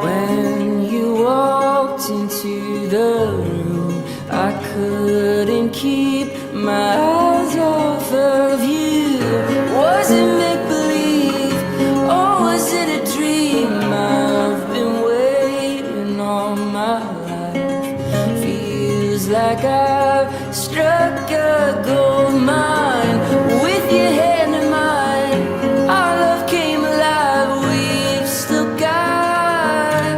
When you walked into the room, I couldn't keep my eyes off of you. Was it make-believe or was it a dream? I've been waiting all my life. Feels like I've struck a gold mine. With your hand in mine, our love came alive. We've still got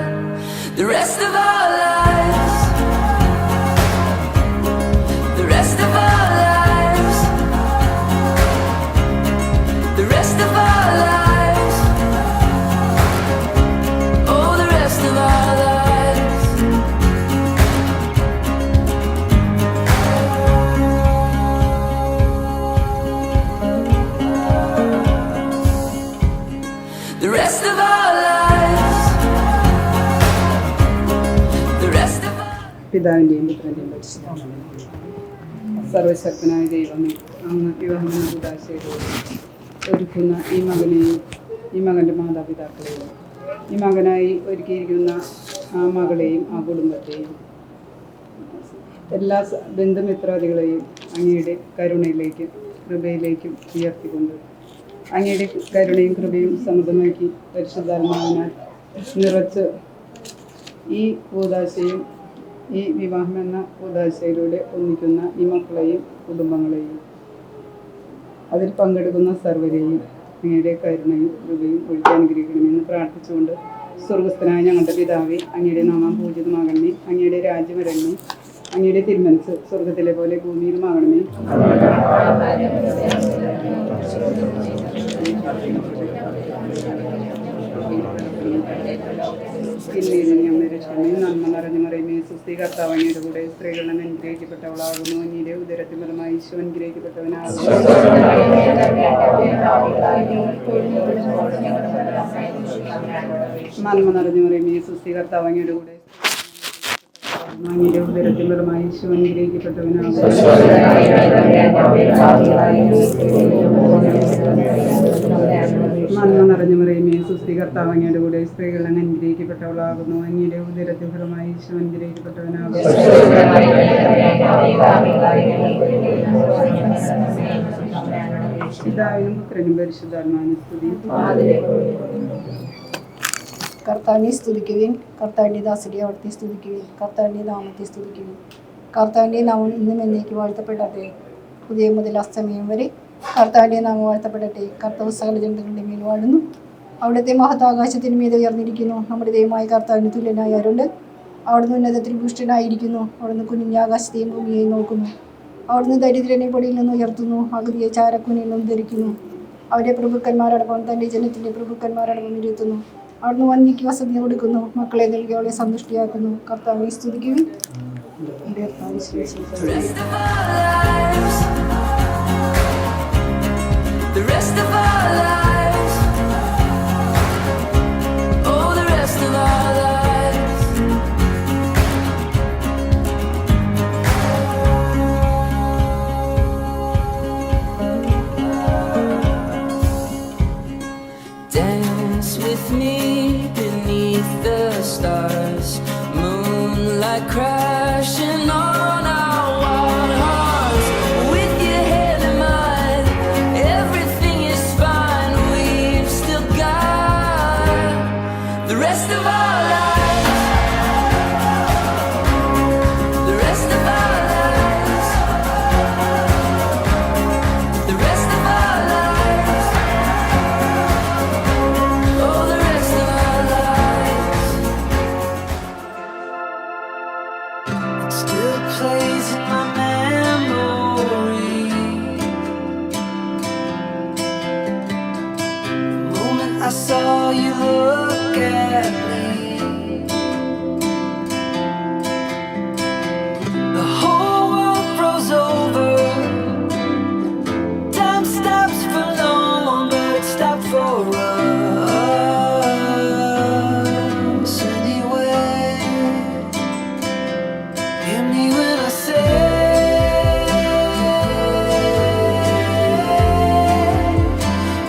the rest of our lives, the rest of our lives, the rest of our lives, oh, the rest of our lives. The rest of our lives, the rest of our. പിതാവിൻ്റെയും പുത്രൻ്റെയും സർവശക്തനായ ദൈവമേ, അങ്ങ് വിവാഹമെന്ന ഉദാശയോടെ ഒരുക്കുന്ന ഈ മകനെയും ഈ മകൻ്റെ മാതാപിതാക്കളെയും ഈ മകനായി ഒരുക്കിയിരിക്കുന്ന ആ മകളെയും ആ കുടുംബത്തെയും എല്ലാ ബന്ധുമിത്രാദികളെയും അങ്ങയുടെ കരുണയിലേക്കും കൃപയിലേക്കും ഉയർത്തിക്കൊണ്ട് അങ്ങയുടെ കരുണയും കൃപയും സമൃദ്ധമാക്കി പരിശുദ്ധാത്മാവിനാൽ നിറച്ച് ഈ കൂദാശയും ഈ വിവാഹമെന്ന കൂദാശയിലൂടെ ഒന്നിക്കുന്ന ഈ മക്കളെയും കുടുംബങ്ങളെയും അതിൽ പങ്കെടുക്കുന്ന സർവരെയും അങ്ങയുടെ കരുണയും കൃപയും ഒഴുകി അനുഗ്രഹിക്കണമെന്ന് പ്രാർത്ഥിച്ചുകൊണ്ട് സ്വർഗസ്ഥനായ ഞങ്ങളുടെ പിതാവേ, അങ്ങയുടെ നാമം പൂജിതമാകണമേ, അങ്ങയുടെ രാജ്യം വരണമേ, അങ്ങയുടെ തിരുമനസ് സ്വർഗത്തിലെ പോലെ ഭൂമിയിലുമാകണമേ. ഞങ്ങളുടെ രക്ഷമേ, നന്മ നിറഞ്ഞു മറിയമേ, സുസ്ഥി കർത്താവ് അങ്ങയുടെ കൂടെ സ്ത്രീകളിൽ നിന്ന് അനുഗ്രഹിക്കപ്പെട്ടവളാകുന്നു. അങ്ങയുടെ ഉദരത്തിൻ ഫലമായി ഈശോ അനുഗ്രഹിക്കപ്പെട്ടവനാകുന്നു. നന്മ നിറഞ്ഞു മറിയമേ, സുസ്ഥി കർത്താവ് അങ്ങയുടെ കൂടെ അങ്ങയുടെ ഉദരത്തിൻ ഫലമായി ഈശോ അനുഗ്രഹിക്കപ്പെട്ടവനാകുന്നു. നന്മ നിറഞ്ഞു മറിയമേ, സുസ്ഥി കർത്താവ് അങ്ങയുടെ കൂടെ സ്ത്രീകളിൽ അങ്ങ് അനുഗ്രഹിക്കപ്പെട്ടവളാകുന്നു. അങ്ങയുടെ ഉദരത്തിൻ ഫലമായി ഈശോ അനുഗ്രഹിക്കപ്പെട്ടവനാകുന്നു. പിതാവിനും പുത്രനും പരിശുദ്ധാത്മാവിനും സ്തുതി. കർത്താവിനെ സ്തുതിക്കുവിൻ, കർത്താവിൻ്റെ ദാസരെ അവിടുത്തെ സ്തുതിക്കുവിൻ, കർത്താവിൻ്റെ നാമത്തെ സ്തുതിക്കുവിൻ. കർത്താവിൻ്റെ നാമം ഇന്നും എന്നേക്ക് വാഴ്ത്തപ്പെടട്ടെ, ഉദയം മുതൽ അസ്തമയം വരെ കർത്താവിൻ്റെ നാമം വാഴ്ത്തപ്പെടട്ടെ. കർത്താവ് സകല ജനതകളുടെ മേൽ വാഴുന്നു, അവിടുത്തെ മഹത്താകാശത്തിന് മീതെ ഉയർന്നിരിക്കുന്നു. നമ്മുടെ ദൈവമായ കർത്താവിന് തുല്യനായ ആരുണ്ട്? അവിടുന്ന് ഉന്നതത്തിൽ പുഷ്ടനായിരിക്കുന്നു, അവിടുന്ന് കുനിഞ്ഞ ആകാശത്തെയും ഭൂമിയെയും നോക്കുന്നു. അവിടുന്ന് ദരിദ്രനെ പൊടിയിൽ നിന്ന് ഉയർത്തുന്നു, അഗതിയെ ചാരക്കുനിൽ നിന്നും ധരിക്കുന്നു. അവരെ പ്രഭുക്കന്മാരടക്കം തൻ്റെ ജനത്തിൻ്റെ പ്രഭുക്കന്മാരടക്കം ഇരുത്തുന്നു. അവിടുന്ന് വന്യയ്ക്ക് വസതി കൊടുക്കുന്നു, മക്കളെ നൽകി അവളെ സന്തുഷ്ടിയാക്കുന്നു. കർത്താവിനെ സ്തുതിക്കുവിൻ. എൻ്റെ കർത്താവ് The rest of our lives, the rest of our lives, oh, the rest of our lives. Dance with me beneath the stars, moonlight crashing on our wild hearts. With your head in mine, everything is fine. We've still got the rest of our lives, the rest of our lives, the rest of our lives, oh, the rest of our lives. It still plays in my memory. The moment I saw you look at me, the whole world froze over. Time stops for no one, but it stopped for us anyway. Hear me when I say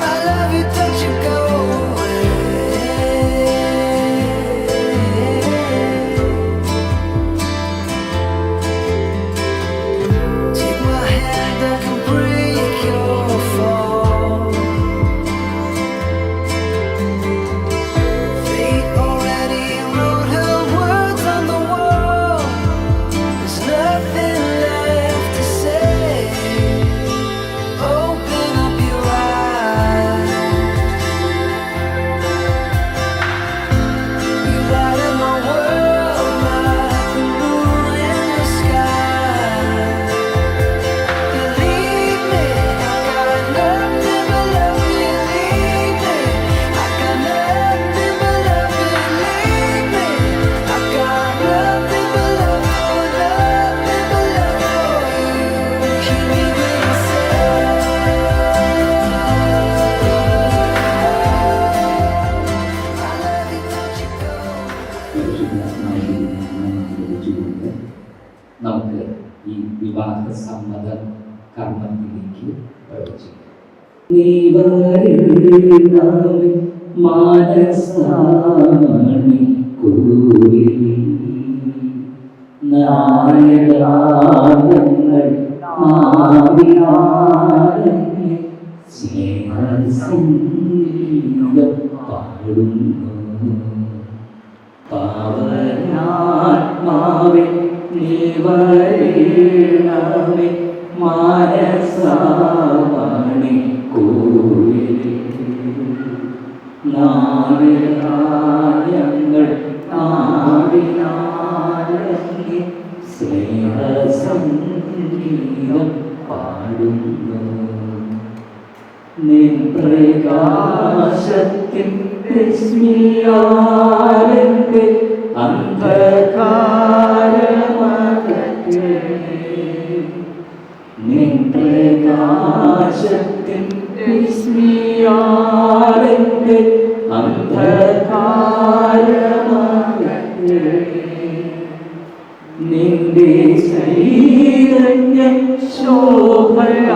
I love you, don't you go away. Take my hand, I can break your fall. Fate already wrote her words on the wall. There's nothing left to say. Open up your eyes. You light up my world like the moon in the sky. Believe me, I got nothing but love. Believe me, I got nothing but love. Believe me, I got nothing but love for nothing but love for you. Hear me when I say I love you, don't you go. പരിശുദ്ധാത്മാവിനെ നമുക്ക് ഈ വിവാഹ സമ്മത കർമ്മത്തിലേക്ക് പ്രവേശിക്കാം. നീ വരണമേ മാനസാണി കൂരി നായകാനങ്ങൾ ആവിയാരങ്ങി സ്നേഹസംഗീതം പാടുന്നു. പാവനാത്മാവേ നീ വരണമേ മാനസാമണി കോവിലേ നാവിനായങ്ങൾ നാവിനായങ്ങി സ്നേഹസംഗീതം പാടുന്നു. നിൻ പ്രകാശത്തിൻ രശ്മിയാലെന്റെ അന്ധകാരമകറ്റണേ. നിൻ പ്രകാശത്തിൻ രശ്മിയാലെന്റെ അന്ധകാരമകറ്റണേ. നിന്റെ ചൈതന്യ ശോഭയാലുള്ള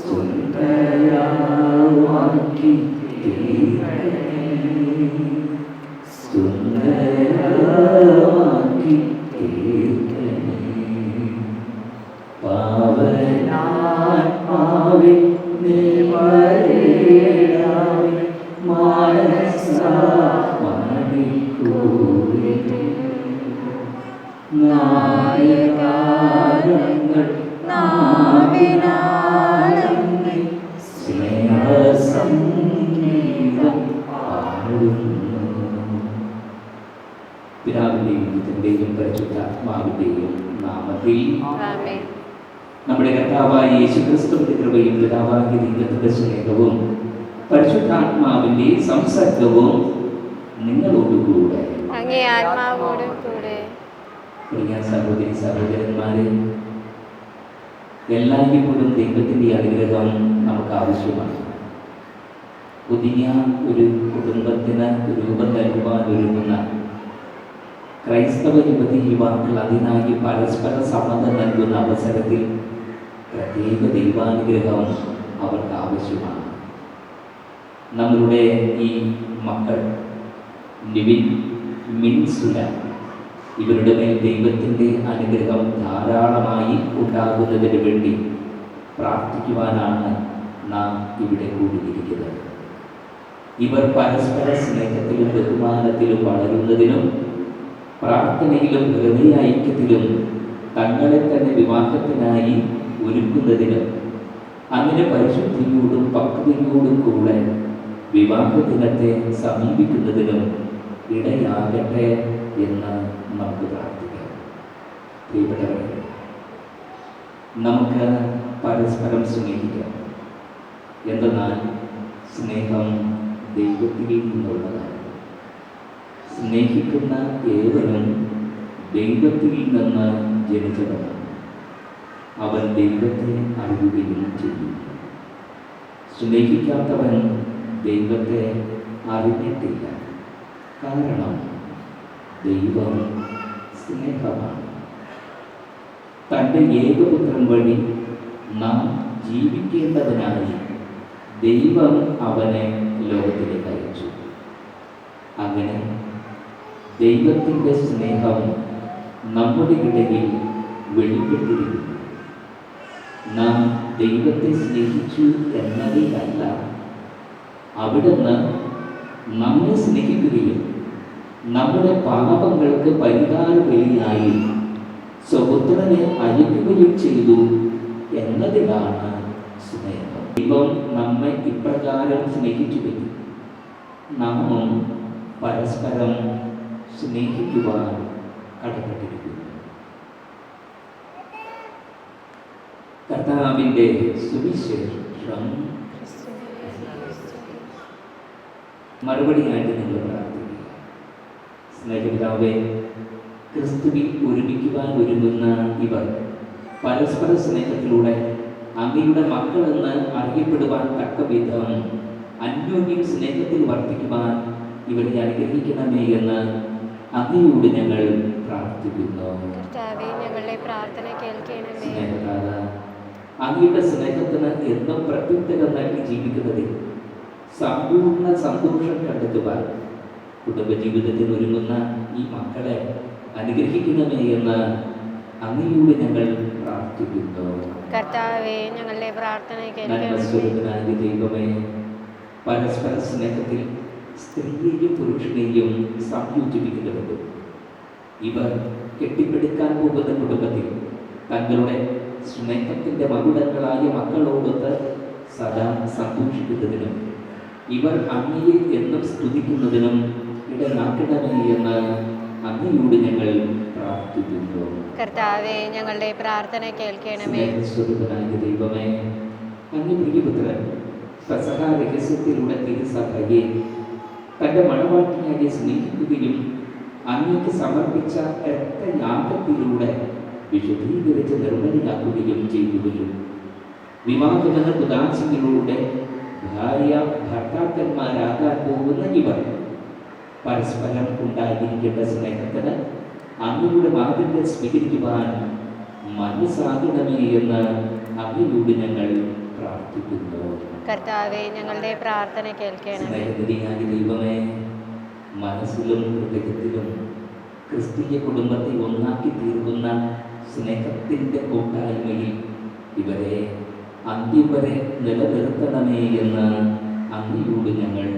സുന്ദരവാക്കി തീരണേ. സുന്ദരവാക്കി തീരണേ. പാവനാത്മാവേ നീ വരണമേ മാനസാമണി കോവിലേ നായകാരങ്ങൾ നാവിനാലങ്ങി സ്നേഹസംഗീതം പാടുന്നു. പിതാവിന്റെയും പുത്രന്റെയും പരിശുദ്ധാത്മാവിന്റെയും നാമത്തിൽ നമ്മുടെ കർത്താവായ യേശുക്രിസ്തുവിന്റെ കൃപയും പിതാവായ ദൈവത്തിന്റെ സ്നേഹവും പരിശുദ്ധാത്മാവിന്റെ സംസർഗവും നിങ്ങളോടുകൂടെ അങ്ങേ ആത്മാവോടും കൂടെ സഹോദരി സഹോദരന്മാരെ, എല്ലായ്പ്പോഴും ദൈവത്തിൻ്റെ അനുഗ്രഹം നമുക്ക് ആവശ്യമാണ്. പുതിയ ഒരു കുടുംബത്തിന് രൂപം നൽകുവാൻ ഒരുങ്ങുന്ന ക്രൈസ്തവ യുവതി യുവാക്കൾ അതിനായി പരസ്പര സമ്മതം നൽകുന്ന അവസരത്തിൽ പ്രത്യേക ദൈവാനുഗ്രഹം അവർക്ക് ആവശ്യമാണ്. നമ്മളുടെ ഈ മക്കൾ നിവിൻ, മിൻസുല, ഇവരുടെ മേൽ ദൈവത്തിൻ്റെ അനുഗ്രഹം ധാരാളമായി ഉണ്ടാകുന്നതിന് വേണ്ടി പ്രാർത്ഥിക്കുവാനാണ് നാം ഇവിടെ കൂടിയിരിക്കുന്നത്. ഇവർ പരസ്പര സ്നേഹത്തിലും ബഹുമാനത്തിലും വളരുന്നതിനും പ്രാർത്ഥനയിലും ഹൃദയ ഐക്യത്തിലും തങ്ങളെ തന്നെ വിവാഹത്തിനായി ഒരുക്കുന്നതിനും അങ്ങനെ പരിശുദ്ധിയോടും പക്വതയോടും കൂടെ വിവാഹ ദിനത്തെ സമീപിക്കുന്നതിനും ഇടയാകട്ടെ എന്ന് നമുക്ക് പ്രാർത്ഥിക്കാം. പ്രിയപ്പെട്ടവരെ, നമുക്ക് പരസ്പരം സ്നേഹിക്കാം. എന്തെന്നാൽ സ്നേഹം ദൈവത്തിൽ നിന്നുള്ളതാണ്. സ്നേഹിക്കുന്ന ഏവനും ദൈവത്തിൽ നിന്ന് ജനിച്ചവനാണ്. അവൻ ദൈവത്തെ അറിയുകയും ചെയ്യും. സ്നേഹിക്കാത്തവൻ ദൈവത്തെ അറിഞ്ഞിട്ടില്ല. കാരണം ദൈവം സ്നേഹമാണ്. തൻ്റെ ഏകപുത്രൻ വഴി നാം ജീവിക്കേണ്ടതിനായി ദൈവം അവനെ ലോകത്തിലേക്ക് അയച്ചു. അങ്ങനെ ദൈവത്തിൻ്റെ സ്നേഹം നമ്മുടെ ഇടയിൽ വെളിപ്പെട്ടിരിക്കുന്നു. നാം ദൈവത്തെ സ്നേഹിച്ചു എന്നതിലല്ല, അവിടുന്ന് നമ്മെ സ്നേഹിക്കുകയും നമ്മുടെ പാപങ്ങൾക്ക് പരിഹാര ബലിയായി സ്വപുത്രനെ അയക്കുകയും ചെയ്തു എന്നതിലാണ് സ്നേഹം. ദൈവം നമ്മെ ഇപ്രകാരം സ്നേഹിച്ചുവെങ്കിൽ നാമും പരസ്പരം സ്നേഹിക്കുവാൻ കടപ്പെട്ടിരിക്കുന്നു. കർത്താവിൻ്റെ സുവിശേഷം മറുപടിയായിട്ട് നിങ്ങൾ പ്രാർത്ഥിക്കുക. സ്നേഹപിതാവേ, ക്രിസ്തുവിൽ ഒരുമിക്കുവാൻ ഒരുങ്ങുന്ന ഇവർ പരസ്പര സ്നേഹത്തിലൂടെ അങ്ങയുടെ മക്കളെന്ന് അറിയപ്പെടുവാൻ തക്ക വിധം അന്യോന്യം സ്നേഹത്തിൽ വർദ്ധിക്കുവാൻ ഇവരെ അനുഗ്രഹിക്കണമേ എന്ന് അങ്ങയോട് ഞങ്ങൾ പ്രാർത്ഥിക്കുന്നു. ഞങ്ങളുടെ പ്രാർത്ഥന കേൾക്കണമേ. അങ്ങയുടെ സ്നേഹത്തിന് എന്നും പ്രത്യുത്തരം നൽകി ജീവിക്കുന്നതിൽ സമ്പൂർണ്ണ സന്തോഷം കണ്ടെത്തുവാൻ കുടുംബജീവിതത്തിൽ ഒരുങ്ങുന്ന ഈ മക്കളെ അനുഗ്രഹിക്കണമേ എന്ന് അങ്ങയോട് ഞങ്ങൾ പ്രാർത്ഥിക്കുന്നു. കർത്താവേ, ഞങ്ങളുടെ പ്രാർത്ഥന കേൾക്കണമേ. ദൈവമേ, പരസ്പര സ്നേഹത്തിൽ സ്ത്രീയെയും പുരുഷനെയും സംയോജിപ്പിക്കുന്നുണ്ട്. ഇവർ കെട്ടിപ്പിടിക്കാൻ പോകുന്ന കുടുംബത്തിൽ തങ്ങളുടെ സ്നേഹത്തിൻ്റെ മകുടങ്ങളായ മക്കളോടൊത്ത് സദാ സന്തോഷിക്കുന്നതിനും ഇവർ അങ്ങയെ എന്നും സ്തുതിക്കുന്നതിനും ഇടനാക്കണമേ എന്ന് അങ്ങയോട് ഞങ്ങൾ പ്രാർത്ഥിക്കുന്നു. കർത്താവേ, ഞങ്ങളുടെ പ്രാർത്ഥന കേൾക്കണമേ. ദൈവമേ, അങ്ങ് പ്രിയപുത്രൻ പെസഹ രഹസ്യത്തിലൂടെ തിരുസഭയെ തൻ്റെ മണവാട്ടിയായി സ്നേഹിക്കുകയും അങ്ങേക്ക് സമർപ്പിച്ച രക്തയാഗത്തിലൂടെ വിശുദ്ധീകരിച്ച് നിർമ്മലയാക്കുകയും ചെയ്തുവരും. വിവാഹമെന്ന കുദാശികളിലൂടെ ഭാര്യ ഭർത്താക്കന്മാരാകാൻ പോകുന്ന ഇവർ പരസ്പരം ഉണ്ടായിരിക്കേണ്ട സ്നേഹത്തിന് അങ്ങയുടെ മാതൃക സ്വീകരിക്കുവാൻ മനസ്സാകണമേ എന്ന് അങ്ങയോട് ഞങ്ങൾ പ്രാർത്ഥിക്കുന്നു. കർത്താവേ, ഞങ്ങളുടെ പ്രാർത്ഥന കേൾക്കണമേ. സ്നേഹനിധിയായ ദൈവമേ, മനസ്സിലും ഹൃദയത്തിലും ക്രിസ്തീയ കുടുംബത്തെ ഒന്നാക്കി തീർക്കുന്ന സ്നേഹത്തിൻ്റെ കൂട്ടായ്മയിൽ ഇവരെ അന്ത്യം വരെ നിലനിർത്തണമേ എന്ന് അങ്ങയോട് ഞങ്ങൾ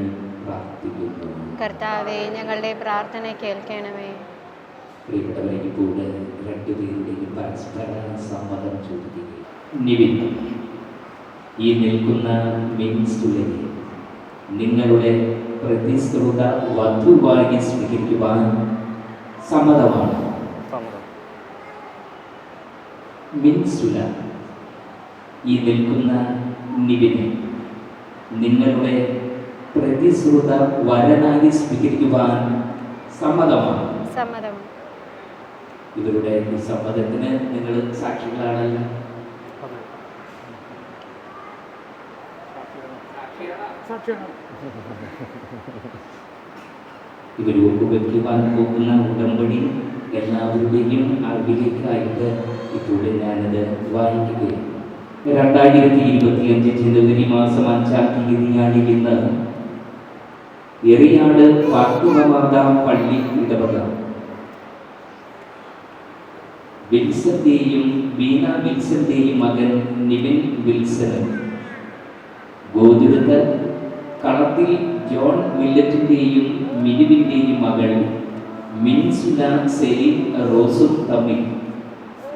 പ്രാർത്ഥിക്കുന്നു. കർത്താവേ, ഞങ്ങളുടെ പ്രാർത്ഥന കേൾക്കണമേ. പ്രിയപ്പെട്ടവരെ, ഇപ്പോൾ രണ്ടുപേരുടെയും പരസ്പര സമ്മതം ചോദിക്കുകയും നിവിൻ, ഈ നിൽക്കുന്ന മിൻസുലയെ നിങ്ങളുടെ പ്രതിശ്രുത വധുവായി സ്വീകരിക്കുവാൻ സമ്മതമാണ്. മിൻസുല, ഈ നിൽക്കുന്ന നിവിനെ നിങ്ങളുടെ പ്രതിശ്രുത വരനായി സ്വീകരിക്കുവാൻ സമ്മതമാണ്. സമ്മതം. ഇവരുടെ ഈ സമ്മതത്തിന് നിങ്ങൾ സാക്ഷികളാണല്ലോ. ഇവർ ഒപ്പുവെക്കുവാൻ പോകുന്ന ഉടമ്പടി എല്ലാവരുടെയും അറിവിലേക്കായിട്ട് ഇപ്പോൾ ഞാനത് വായിക്കുകയാണ്. 2025 ജനുവരി മാസം 5-ാം തീയതിയാണ് ഇന്ന് എറിയാട് ഫാത്തിമമാതാ പള്ളി ഇടവക വിൽസന്റെയും വീണ വിൽസന്റെയും മകൻ നിവിൻ വിൽസന്, ഗോതിരത്ത് കളത്തിൽ ജോൺ മില്ലറ്റിൻ്റെയും മിനുവിൻ്റെയും മകൾ മിൻസുല സെലിൻ റോസും തമ്മിൽ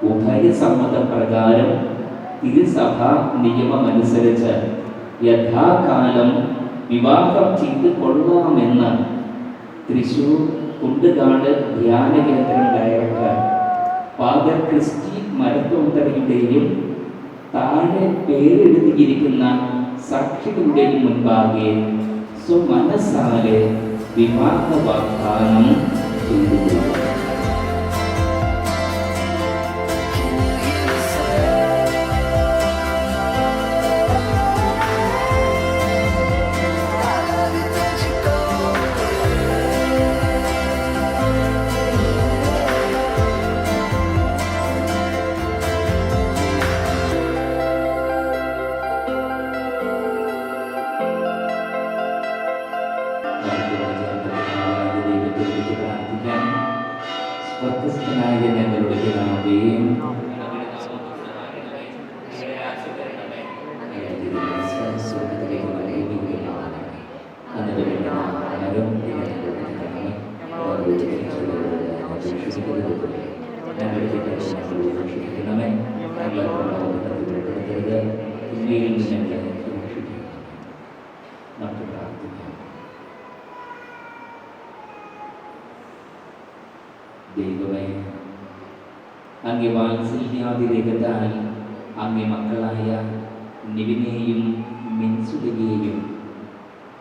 ഉഭയസമ്മത പ്രകാരം തിരുസഭാ നിയമമനുസരിച്ച് യഥാകാലം വിവാഹം ചെയ്ത് കൊള്ളാമെന്ന് തൃശൂർ കുണ്ടുകാട് ധ്യാനകേന്ദ്രം ഡയറക്ടർ ഫാദർ ക്രിസ്റ്റി മരത്തോന്തരയുടെയും താഴെ പേരെഴുതിയിരിക്കുന്ന സാക്ഷികളുടെയും മുൻപാകെ സ്വമനസാലെ വിവാഹ വാഗ്ദാനം ചെയ്തു. സ്വർഗ്ഗസ്ഥനായ ഞങ്ങളുടെ പിതാവേ, ദൈവമേ, അങ്ങേ വാത്സല്യാതിരേകത്താൽ അങ്ങേ മക്കളായ നിവിനെയും മിൻസുലയെയും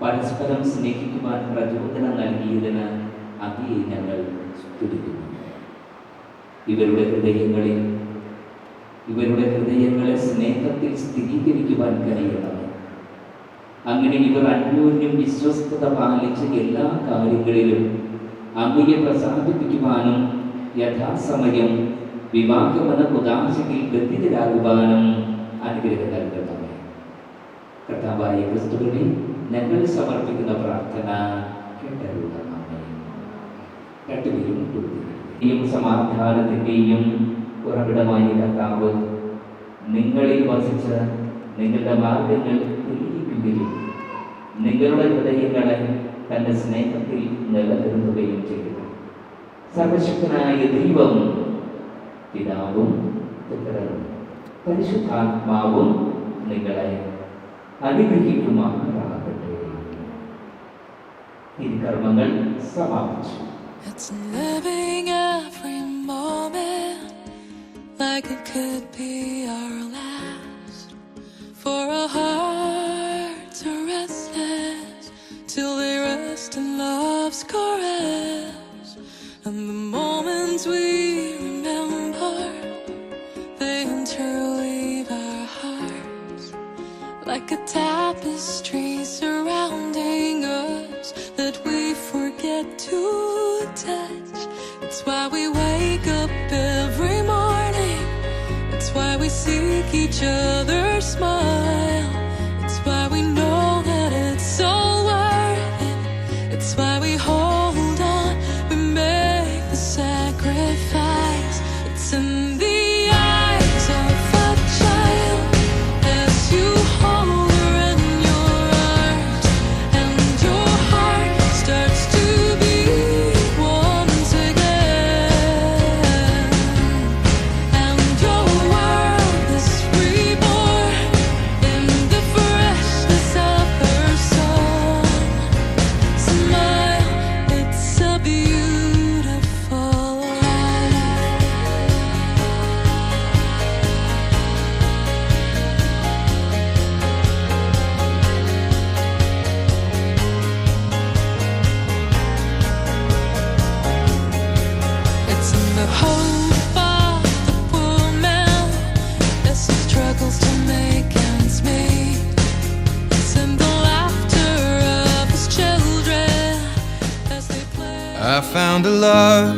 പരസ്പരം സ്നേഹിക്കുവാൻ പ്രചോദനം നൽകിയതിന് അങ്ങയെ ഞങ്ങൾ സ്തുതിക്കുന്നു. ഇവരുടെ ഹൃദയങ്ങളെ സ്നേഹത്തിൽ സ്ഥിരീകരിക്കുവാൻ കഴിയണം. അങ്ങനെ ഇവർ അന്യോന്യം വിശ്വസ്തത പാലിച്ച് എല്ലാ കാര്യങ്ങളിലും അങ്ങയെ പ്രസാദിപ്പിക്കുവാനും യഥാസമയം വിവാഹമെന്ന ഉദാശയിൽ ബന്ധിതരാകുവാനും അനുഗ്രഹം നൽകണമേ. കർത്താവായ ക്രിസ്തുവിനെ ഞങ്ങൾ സമർപ്പിക്കുന്ന പ്രാർത്ഥന കേട്ടരുളണമേ. രണ്ടുപേരും സമാധാനത്തിൻ്റെയും ഉറവിടമായ കർത്താവ് നിങ്ങളിൽ വസിച്ച് നിങ്ങളുടെ മാർഗങ്ങൾ തെളിയിക്കുകയും നിങ്ങളുടെ ഹൃദയങ്ങളെ തന്റെ സ്നേഹത്തിൽ നിലനിർത്തുകയും ചെയ്യുക. സർവശക്തനായ ദൈവം പിതാവും പുത്രനും പരിശുദ്ധാത്മാവും നിങ്ങളെ അനുഗ്രഹിക്കുമാറാകട്ടെ. ഈ കർമ്മങ്ങൾ സമാപിച്ചു. It's living every moment like it could be our last, for our hearts are restless till they rest in love's caress, and the moments we remember, they interweave our hearts like a tapestry surrounding us that we forget to touch. It's why we wake up every morning, it's why we seek each other's smile, it's why we know that it's all worth it, it's why we hold on, we make the sacrifice. It's in the eyes of a child as you hold her in your arms, and your heart starts to beat once again, and your world is reborn found a love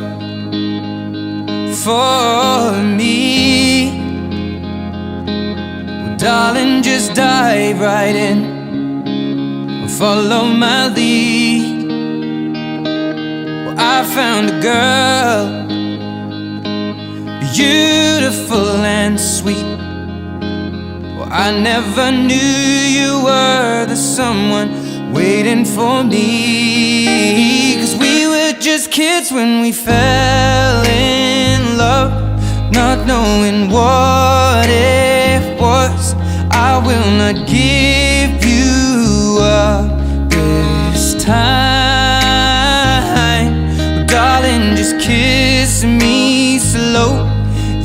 for me. Well, darling, just dive right in, follow my lead. Well, I found a girl, beautiful and sweet. Well, I never knew you were the someone waiting for me. 'Cause we were just kids when we fell in love, not knowing what it was. I will not give you up this time. Well, darling, just kiss me slow.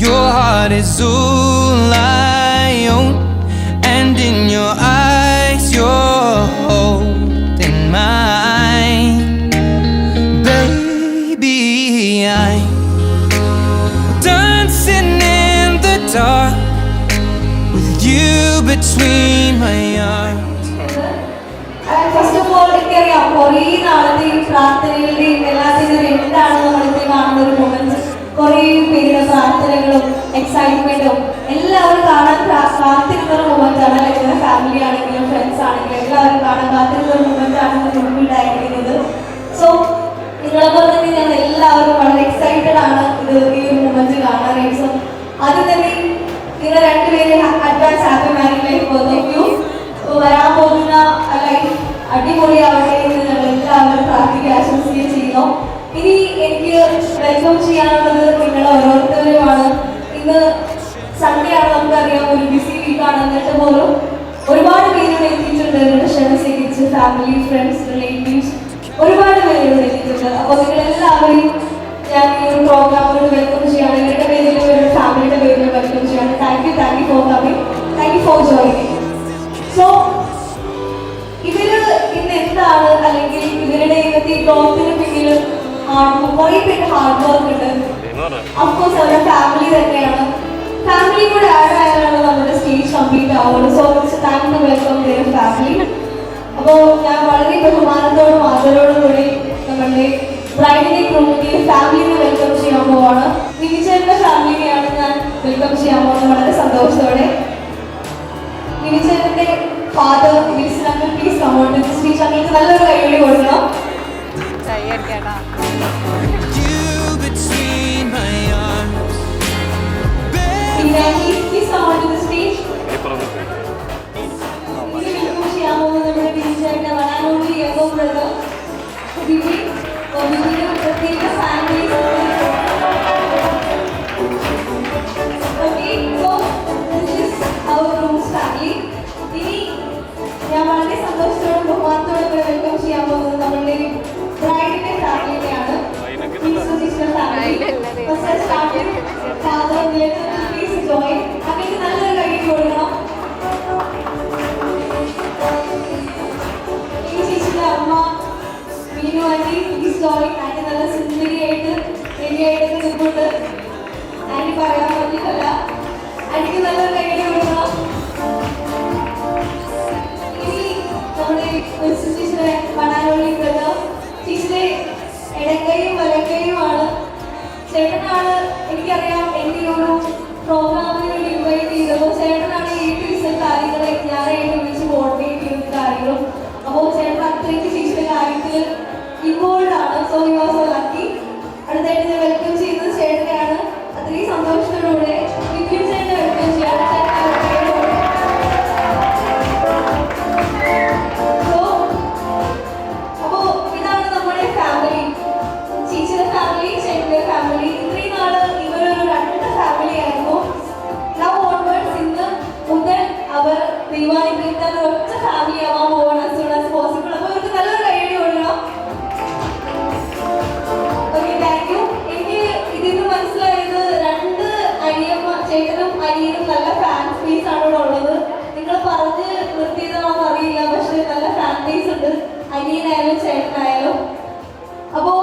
Your heart is all I own, and in your eyes you're holding mine. Baby, I'm dancing in the dark with you between my arms. First of all എനിക്കറിയാം കുറേ നാളത്തെയും പ്രാർത്ഥനകളുടെയും എല്ലാത്തിനും എന്താണ് നമ്മളിപ്പോൾ കാണുന്ന ഒരു moment. കുറേ പേരുടെ പ്രാർത്ഥനകളും എക്സൈറ്റ്മെന്റും എല്ലാവരും കാണാൻ കാത്തിരുന്ന ഒരു മൊമെന്റ് ആണ്. നിങ്ങളുടെ ഫാമിലി ആണെങ്കിലും ഫ്രണ്ട്സ് ആണെങ്കിലും എല്ലാവരും കാണാൻ കാത്തിരുന്ന ഒരു മൊമെന്റ് ആണ് മുൻപിലായിരിക്കുന്നത്. സോ നിങ്ങളെപ്പോലെ തന്നെ ഞങ്ങൾ എല്ലാവരും വളരെ എക്സൈറ്റഡ് ആണ് ഇത് ഈ ഒരു മൊമെന്റ് കാണാനായിട്ട്. സോ ആദ്യം തന്നെ നിങ്ങൾ രണ്ടുപേരും അഡ്വാൻസ് ഹാപ്പി മാരീഡ് ലൈഫ് പോന്നു. വരാൻ പോകുന്ന ലൈഫ് അടിപൊളിയാവട്ടെ എന്ന് ഞങ്ങൾ എല്ലാവരും പ്രാർത്ഥിക്കുക ആശംസിക്കുകയും ചെയ്യുന്നു. ഇനി എനിക്ക് വെൽക്കം ചെയ്യാനുള്ളത് നിങ്ങൾ ഓരോരുത്തരുമാണ്. ഇന്ന് സൺഡേ ആണ്, നമുക്കറിയാം, ഒരു ബിസി വീക്കാണ്. എന്നിട്ട് പോലും ഒരുപാട് പേരോട് എത്തിയിട്ടുണ്ട്. നിങ്ങളുടെ ക്ഷണം സ്വീകരിച്ച് ഫാമിലി, ഫ്രണ്ട്സ്, റിലേറ്റീവ്സ് ഒരുപാട് പേരോട് എത്തിയിട്ടുണ്ട്. അപ്പോൾ നിങ്ങളെല്ലാവരെയും ഞാൻ ഈ ഒരു പ്രോഗ്രാമിനോട് വെൽക്കം ചെയ്യാണ്. ഇവരുടെ പേരിൽ ഒരു ഫാമിലിയുടെ പേരിൽ വെൽക്കം ചെയ്യാണ്. Thank you for coming, thank you for joining. So ഇവര് ഇന്ന് എന്താണ്, അല്ലെങ്കിൽ ഇവരുടെ ഇന്നത്തെ ഗ്രോത്തിന് പിന്നിൽ കുറേ പേര് ഹാർഡ് വർക്ക് ഉണ്ട്. അഫ്കോഴ്സ് അവരുടെ ഫാമിലി തന്നെയാണ്. ഫാമിലി കൂടെ ആഡ് ആയാലാണ് നമ്മുടെ സ്റ്റേജ് കംപ്ലീറ്റ് ആവുള്ളൂ. So it's time to welcome their family. അപ്പോൾ ഞാൻ വളരെ ബഹുമാനത്തോടും ആദരവോടും കൂടി നമ്മളുടെ ബ്രൈഡിനെ ഗ്രൂമിനെ ഫാമിലിനെ വെൽക്കം ചെയ്യാൻ പോവാണ്. നിവിചേട്ടൻ്റെ ഫാമിലിനെയാണ് ഞാൻ വെൽക്കം ചെയ്യാൻ പോകുന്നത് വളരെ സന്തോഷത്തോടെ. നിവിചേട്ടൻ്റെ father Wilson uncle, please come on to the stage. അങ്കിൾക്ക് നല്ലൊരു കൈയ്യടി കൊടുക്കണം. പിന്നെ please come on to the stage. ഇത് വെൽക്കം ചെയ്യാൻ പോകുന്നത് നമ്മുടെ നിവിചേട്ടൻ്റെ വരാനോട് യഗോ ബ്രദർ വിവി. വിവിയുടെ പ്രത്യേക family. Okay, so this is our rooms family. ഇനി ഞാൻ വളരെ സന്തോഷത്തോടും ബഹുമാനത്തോടും കൂടെ വെൽക്കം ചെയ്യാൻ പോകുന്നത് നമ്മളുടെ ബ്രൈഡിന്റെ ഫാമിലിനെയാണ്. അങ്ങനെ നല്ലൊരു കൈ കൊടുക്കണം. ഈ ചേച്ചിയുടെ അമ്മ Meenu aunty, please join. Aunty നല്ല സുന്ദരിയായിട്ട് റെഡിയായിട്ടൊക്കെ നിൽക്കുന്നുണ്ട്. ആൻറ്റി പറയാൻ പറ്റില്ല. ആൻറ്റിക്ക് നല്ലൊരു കൈ കൊടുക്കണം. നമ്മുടെ ടീച്ചറെ വടാനോളി ബ്രദർ, ടീച്ചറെ ഇടക്കൈയും വലക്കൈയുമാണ്. ചേട്ടനാണ് എനിക്കറിയാം എൻ്റെ ഒരു പ്രോഗ്രാമിന് വേണ്ടി ഇൻവൈറ്റ് ചെയ്തത്. ചേട്ടനാണ് ഏറ്റവും കാര്യങ്ങൾ ഞാനായിട്ട് വിളിച്ച് കോർഡിനേറ്റ് ചെയ്യുന്ന കാര്യങ്ങളും. അപ്പോൾ ചേട്ടൻ അത്രയ്ക്ക് ടീച്ചറുടെ കാര്യത്തിൽ ഇൻവോൾവ് ആണ്. So you are so lucky. അടുത്തായിട്ട് ഞാൻ വെൽക്കം ചെയ്യുന്നത് ചേട്ടനെയാണ്. അത്രയും സന്തോഷത്തോടുകൂടെ വിക്രം ചേട്ടനെ വെൽക്കം ചെയ്യാം. ചേട്ടനും അനിയനും നല്ല ഫാൻ സ്പേസ് ആണ് ഇവിടെ ഉള്ളത്. നിങ്ങൾ പറഞ്ഞ് നിർത്തിയതാണോന്ന് അറിയില്ല, പക്ഷെ നല്ല ഫാൻ ബേസ് ഉണ്ട് അനിയനായാലും ചേട്ടനായാലും. അപ്പോൾ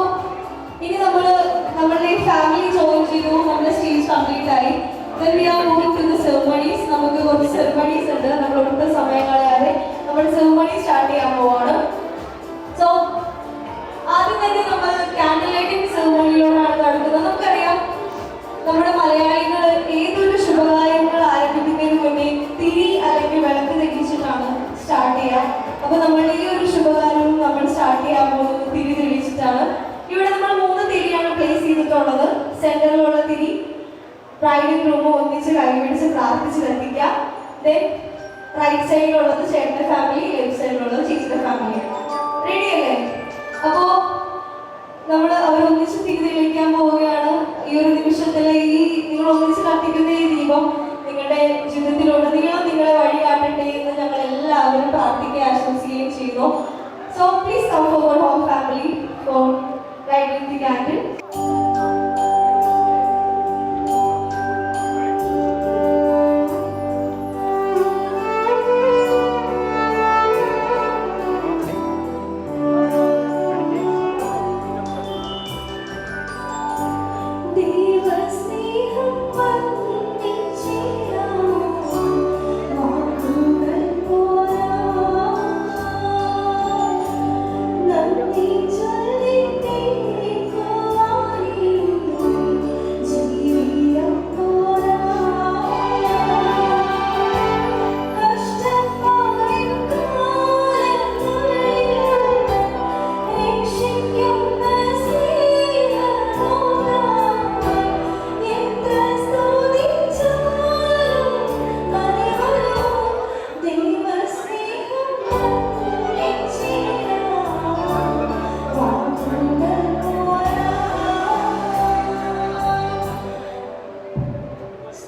ഇനി നമ്മളുടെ ഫാമിലി ജോയിൻ ചെയ്തു, നമ്മുടെ സ്റ്റേജ് കംപ്ലീറ്റ് ആയി. Then we are moving to the ceremonies. നമുക്ക് കുറച്ച് സെറമണീസ് ഉണ്ട്. നമ്മൾ ഒട്ടും സമയം കളയാതെ നമ്മൾ സെറമണി സ്റ്റാർട്ട് ചെയ്യാൻ പോവാണ്. സോ ആദ്യം തന്നെ നമ്മൾ ക്യാൻഡിൽ ലൈറ്റിംഗ് ചെയ്തിട്ടുള്ളത് സെന്ററിലുള്ള തിരി ബ്രൈഡും ഗ്രൂമും ഒന്നിച്ച് കൈപിടിച്ച് പ്രാർത്ഥിച്ച് കത്തിക്കാം. ദെൻ റൈറ്റ് സൈഡിലുള്ളത് ചേട്ടന്റെ ഫാമിലി, ലെഫ്റ്റ് സൈഡിലുള്ളത് ചേച്ചിയുടെ ഫാമിലി. റെഡി അല്ലേ? അപ്പോ നമ്മൾ അവരൊന്നിച്ച് തിരി തെളിയിക്കാൻ പോവുകയാണ്. ഈ ഒരു നിമിഷത്തിലെ നിങ്ങൾ ഒന്നിച്ച് കത്തിക്കുന്ന ഈ ദീപം നിങ്ങളുടെ ജീവിതത്തിലുടനീളം നിങ്ങളെ വഴി കാട്ടട്ടെ എന്ന് ഞങ്ങൾ എല്ലാവരും പ്രാർത്ഥിക്കുകയും ആശംസിക്കുകയും ചെയ്യുന്നു. So please come forward home family for lighting the candle.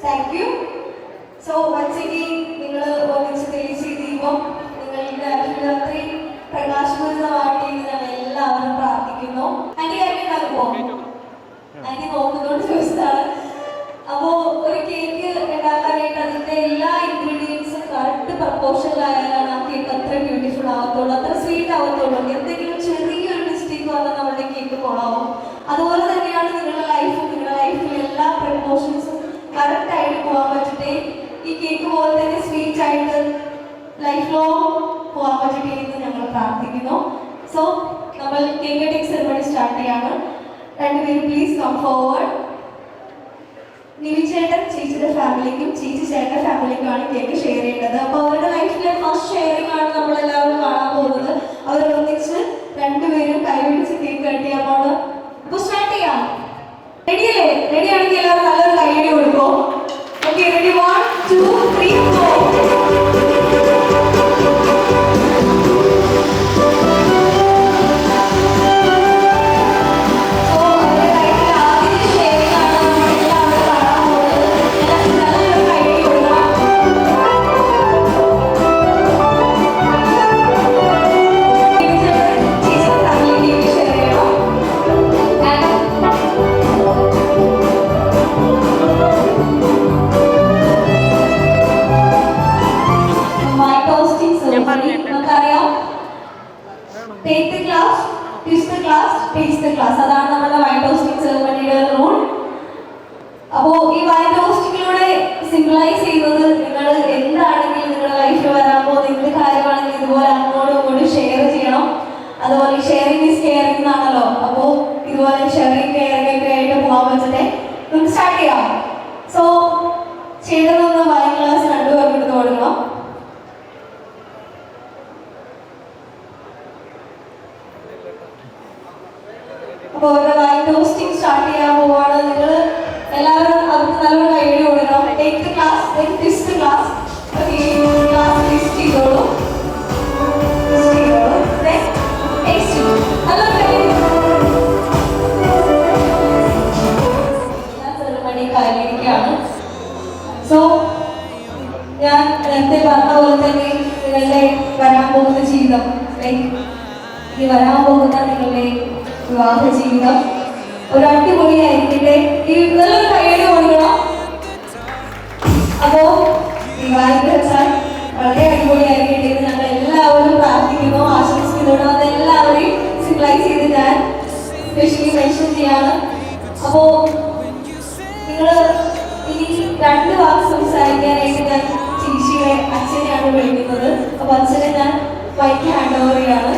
Thank you. So വച്ചെങ്കിൽ നിങ്ങൾ ഒന്നിച്ച് തെളിയിച്ച ദീപം നിങ്ങളുടെ അഭിരാത്രി പ്രകാശപൂരിതമാകട്ടെ എന്ന് ഞങ്ങൾ എല്ലാവരും പ്രാർത്ഥിക്കുന്നു. ആന്റി കാര്യം നടക്കുമോ? ആന്റി നോക്കുന്നോണ്ട് ചോദിച്ചതാണ്. അപ്പോ ഒരു കേക്ക് ഉണ്ടാക്കാനായിട്ട് അതിന്റെ എല്ലാ ഇൻഗ്രീഡിയൻസും കറക്റ്റ് പ്രപ്പോർഷനിലായാലാണ് ആ കേക്ക് അത്ര ബ്യൂട്ടിഫുൾ ആവത്തുള്ളൂ, അത്ര സ്വീറ്റ് ആവത്തുള്ളൂ. എന്തെങ്കിലും ചെറിയൊരു മിസ്റ്റേക്ക് വന്നാൽ നമ്മുടെ കേക്ക് കൊള്ളാവും. അതുപോലെ തന്നെയാണ് നിങ്ങളുടെ ലൈഫും. നിങ്ങളുടെ ലൈഫിൽ എല്ലാ പ്രപ്പോർഷൻസും കറക്റ്റ് ആയിട്ട് പോകാൻ പറ്റട്ടെ. ഈ കേക്ക് പോലെ തന്നെ സ്വീറ്റ് ആയിട്ട് ലൈഫ് ലോങ് പോകാൻ പറ്റട്ടെ എന്ന് ഞങ്ങൾ പ്രാർത്ഥിക്കുന്നു. സോ നമ്മൾ കേക്ക് കട്ടിംഗ് സെറിമണി സ്റ്റാർട്ട് ചെയ്യാണ്. രണ്ടുപേരും പ്ലീസ് കം ഫോർവേഡ്. നിവി ചേട്ടൻ ചേച്ചിയുടെ ഫാമിലിക്കും ചേച്ചി ചേട്ടൻ്റെ ഫാമിലിക്കുമാണ് കേക്ക് ഷെയർ ചെയ്യേണ്ടത്. അപ്പോൾ അവരുടെ ലൈഫിലെ ഫസ്റ്റ് ഷെയറിംഗ് ആണ് നമ്മളെല്ലാവരും കാണാൻ പോകുന്നത്. അവരൊന്നിച്ച് രണ്ടുപേരും കൈപിടിച്ച് കേക്ക് കട്ട് ചെയ്യാൻ പോണ്. അപ്പോൾ സ്റ്റാർട്ട് ചെയ്യാം. റെഡിയല്ലേ? റെഡി ആണെങ്കിൽ എല്ലാവരും നല്ലൊരു കൈയടി കൊടുക്കോ. Okay, ready? 1 2 3 4. അതാണ് നമ്മുടെ വൈറ്റ് ടോസ്റ്റിംഗ് സെറിമണിയുടെ റൂൾ. അപ്പോൾ ഈ വൈറ്റ് ടോസ്റ്റിങ്ങിലൂടെ സിംബിളൈസ് ചെയ്യുന്നത് നിങ്ങൾ എന്താണെങ്കിലും നിങ്ങളുടെ ലൈഫിൽ വരാൻ പോകുന്ന എന്ത് കാര്യമാണെങ്കിലും ഇതുപോലെ അങ്ങോട്ടും ഇങ്ങോട്ടും ഷെയർ ചെയ്യണം. അതുപോലെ ഷെയറിംഗ് ഈസ് കെയറിംഗ് എന്നാണല്ലോ. അപ്പോൾ ഇതുപോലെ ഷെയറിംഗ് കെയറിംഗ് ഒക്കെ ആയിട്ട് പോകാൻ പറ്റട്ടെ. നമുക്ക് സ്റ്റാർട്ട് ചെയ്യാം. സോ ചെയ്തതൊന്ന് വൈൻ ഗ്ലാസ് രണ്ടുപേർക്ക് എടുത്ത് കൊടുക്കണം. അപ്പോൾ അവരുടെ വൈൻ ടോസ്റ്റിംഗ് സ്റ്റാർട്ട് ചെയ്യാൻ പോവാണ്. നിങ്ങൾ എല്ലാവരും അവർക്ക് നല്ലൊരു ഐഡിയ കൊടുക്കണം. Take the glass, then twist the glass. Okay, glass twist ചെയ്തോളൂ. Then exchange. നല്ലൊരു സെറിമണി കഴിഞ്ഞിരിക്കുകയാണ്. സോ ഞാൻ നേരത്തെ പറഞ്ഞ പോലെ തന്നെ നിങ്ങളുടെ വരാൻ പോകുന്ന ജീവിതം, ഇനി വരാൻ പോകുന്ന നിങ്ങളുടെ വിവാഹ ജീവിതം ഒരു അടിപൊളിയായിരിക്കട്ടെ. ഈ നല്ലൊരു കൈയ്യടി കൊടുക്കണം. അപ്പോ വിവാഹിത വെച്ചാൽ വളരെ അടിപൊളിയായിരിക്കട്ടെ എന്ന് ഞങ്ങൾ എല്ലാവരും പ്രാർത്ഥിക്കുന്നു, ആശംസിക്കുന്നു. അതെല്ലാവരെയും സിംപ്ലൈസ് ചെയ്ത് ഞാൻ സ്പെഷ്യലി മെൻഷൻ ചെയ്യാണ്. അപ്പോ നിങ്ങൾ ഇനി 2 വാക്ക് സംസാരിക്കാനായിട്ട് ഞാൻ ചേച്ചിയുടെ അച്ഛനെയാണ് വിളിക്കുന്നത്. അപ്പൊ അച്ഛനെ ഞാൻ വൈകി ഹാൻഡ് ഓവർ ചെയ്യാണ്.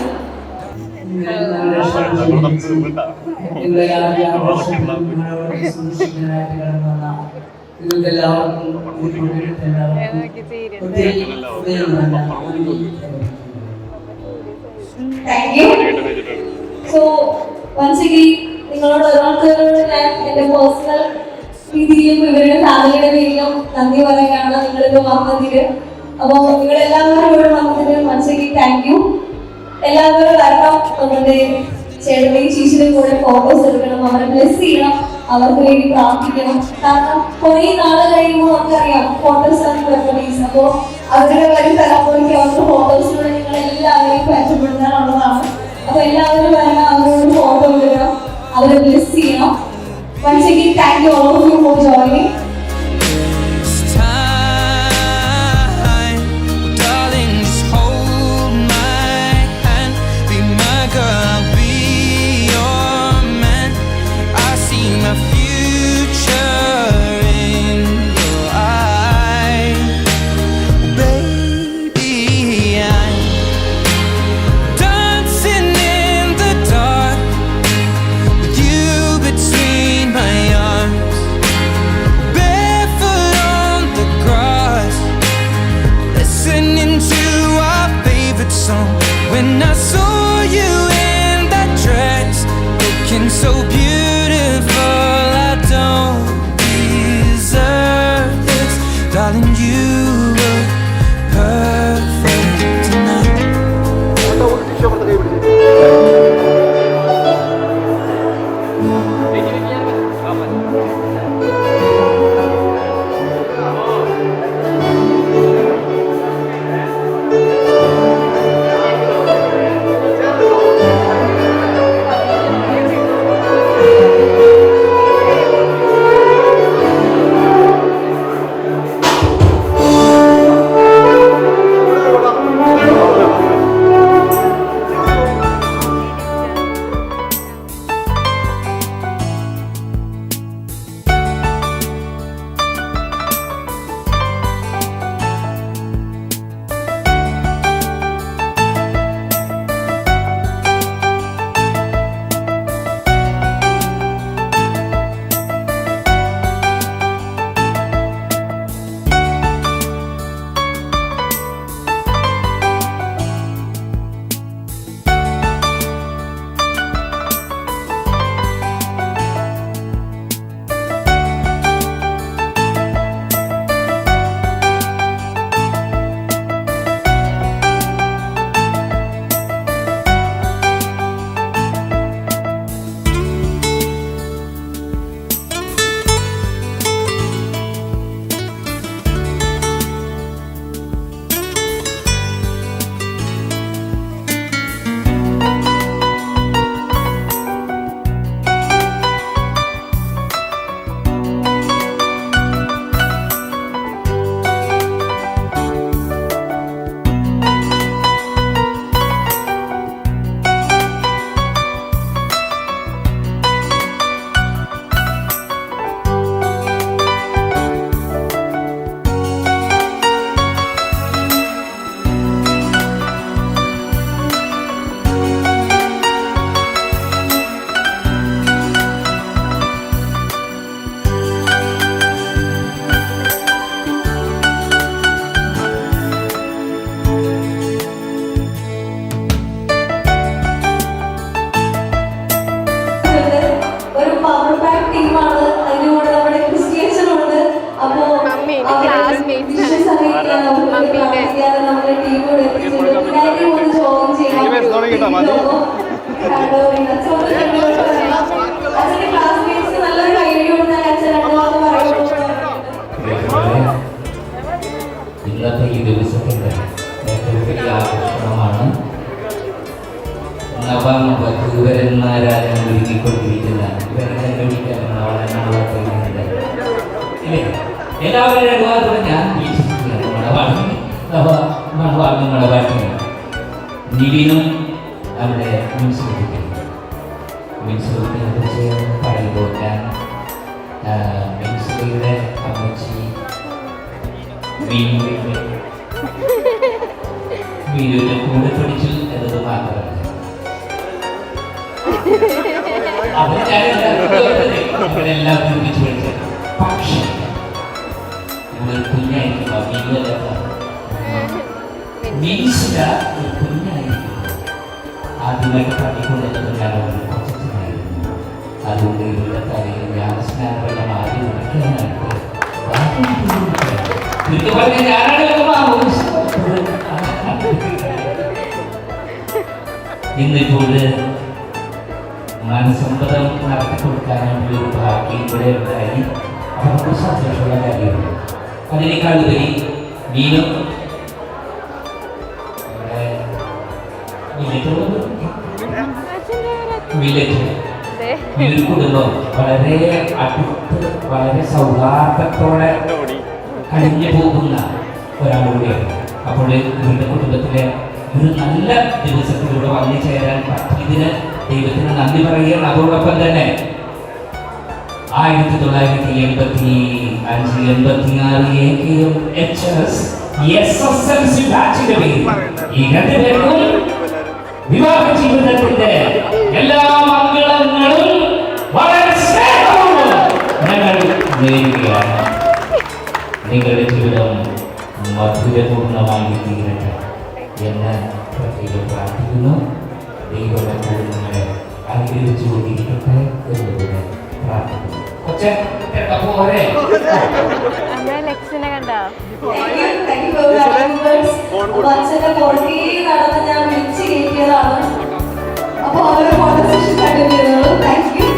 Thank you. So once again നിങ്ങളോട് ഒരാൾക്ക് ഞാൻ പേഴ്സണൽ രീതിയിലും ഇവരുടെ ഫാമിലിയുടെ പേരിലും നന്ദി പറയുകയാണ് നിങ്ങളിത് വന്നതിന്. അപ്പോൾ നിങ്ങളെല്ലാവരും ഇവിടെ വന്നതിന് മനസ്സിലേക്ക് താങ്ക് യു. എല്ലാവരും വരണം, നമ്മുടെ ചേട്ടനെയും ചേച്ചിയുടെ കൂടെ ഫോട്ടോസ് എടുക്കണം, അവരെ ബ്ലെസ് ചെയ്യണം, അവർക്ക് വേണ്ടി പ്രാർത്ഥിക്കണം. കാരണം കുറെ നാള് കഴിയുമ്പോൾ നമുക്കറിയാം ഫോട്ടോസ് ആൻഡ് മെമ്മറീസ്. അപ്പോൾ അവരുടെ വരും തലമുറയ്ക്ക് അവരുടെ ഫോട്ടോസിലൂടെ നിങ്ങൾ എല്ലാവരെയും പരിചയപ്പെടുത്താനുള്ളതാണ്. അപ്പൊ എല്ലാവരും വരണം, അവരോട് ഫോട്ടോ എടുക്കണം, അവരെ ബ്ലെസ് ചെയ്യണം. Once again, thank you all of you for joining. This time, darling, just hold my hand. Be my girl, be your man. I see my future in your eyes. Baby, I'm dancing in the dark with you between my arms, barefoot on the grass, listening to our favorite song. When I saw you in that dress, looking so beautiful, I don't deserve this. Darling, you were perfect tonight. ഇന്നത്തെ ഈ ദിവസത്തിൻ്റെ ഏറ്റവും വലിയ ആകർഷണമാണ് നവവധൂവരന്മാരായ ഒരുക്കിക്കൊണ്ടിരിക്കുന്ന ഇവരെ കണ്ടുപിടിക്കാനാണ് വളരെ നാളാക്കുന്നത്. എല്ലാവരും അനുവാദത്തോടെ ഞാൻ വീക്ഷിക്കുന്നത് മണവാട്ടിയാണ് നിവിനും നമ്മുടെ മുൻസുഹൃത്തിനെ കുറിച്ച് പറയുമ്പോൾ ഞാൻ മിൻസുഹയുടെ അമ്മച്ചി വീടിന്റെ കൂടെ പിടിച്ചു എന്നത് മാത്രമല്ല അവരെല്ലാം പിടിച്ചു പിടിച്ചത്. പക്ഷേ ഇവിടെ കുഞ്ഞായിരിക്കും കുഞ്ഞായിരിക്കും ആദ്യമായിട്ട് പണിക്കൊണ്ടത് ഞാൻ കൊച്ചായിരുന്നു. അതുകൊണ്ട് ഇവരുടെ തലയിൽ ഞാൻ സ്നാനപ്പെട്ട മാറി വിളിക്കാനായിട്ട് പറഞ്ഞ ഞാനാണ് ഇന്നിപ്പോൾ മനസ്സമ്മതം നടത്തി കൊടുക്കാനായിട്ടുള്ള ഒരു ഭാഗ്യം ഇവിടെ ഉണ്ടായി. അവർക്ക് സന്തോഷമുള്ള കാര്യമുണ്ട്. അതിനേക്കാളുപരി മീനും വില്ലേജ് കുടുംബം വളരെ അടുത്ത് വളരെ സൗഹാർദ്ദത്തോടെ കഴിഞ്ഞു പോകുന്ന ഒരാളുകൂടിയാണ്. അപ്പോൾ ഇവരുടെ കുടുംബത്തിലെ ഒരു നല്ല ദിവസത്തിലൂടെ വന്നു ചേരാൻ പറ്റിയതിന് ദൈവത്തിന് നന്ദി പറയുകയാണ്. അതോടൊപ്പം തന്നെ 1985-86 ബാച്ചിന്റെ പേരിൽ ഈ രണ്ടുപേർക്കും വിവാഹ ജീവിതത്തിന്റെ എല്ലാ മംഗളങ്ങളും വളരെ സ്നേഹവും ഞങ്ങൾ നേരുകയാണ്. നിങ്ങളുടെ ജീവിതം മധുരപൂർണ്ണമായി തീരട്ടെ എന്ന് പ്രത്യേകം പ്രാർത്ഥിക്കുന്നു. ദൈവം എപ്പോഴും നിങ്ങളെ അനുഗ്രഹിച്ചുകൊണ്ടിരിക്കട്ടെ എന്നതിനെ പ്രാർത്ഥിക്കുന്നു. ലക്ഷ്യനെ കണ്ടോ? അച്ഛന്റെ പുറകെ നടന്ന് ഞാൻ വിളിച്ച് കയറ്റിയതാണ്. അപ്പൊ അവരുടെ ഫോട്ടോ സെഷൻ കണ്ടിന്യൂ ചെയ്തോളൂ. Thank you.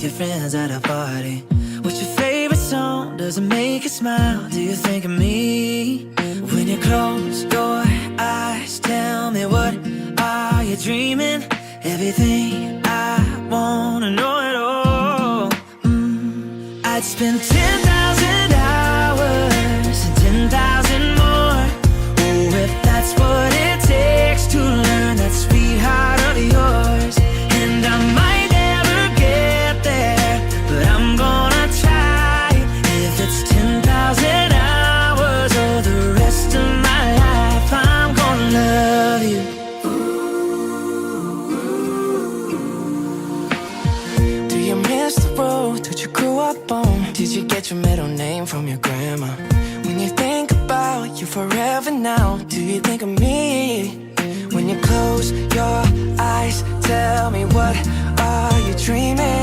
your friends at a party? What's your favorite song? Does it make you smile? Do you think of me? When you close your eyes, tell me what are you you're dreaming everything I wanna know it all. I'd spend 10,000 hours and 10,000 more. Oh, if that's what it takes to learn that sweetheart of yours. And I might never get there, but I'm gonna try. If it's 10,000 hours or the rest of my life, I'm gonna love you. Do you miss the road that you grew up on? Did you get your middle name from your grandma? When you think about you forever now, do you think of me? When you close your eyes, tell me, what are you dreaming?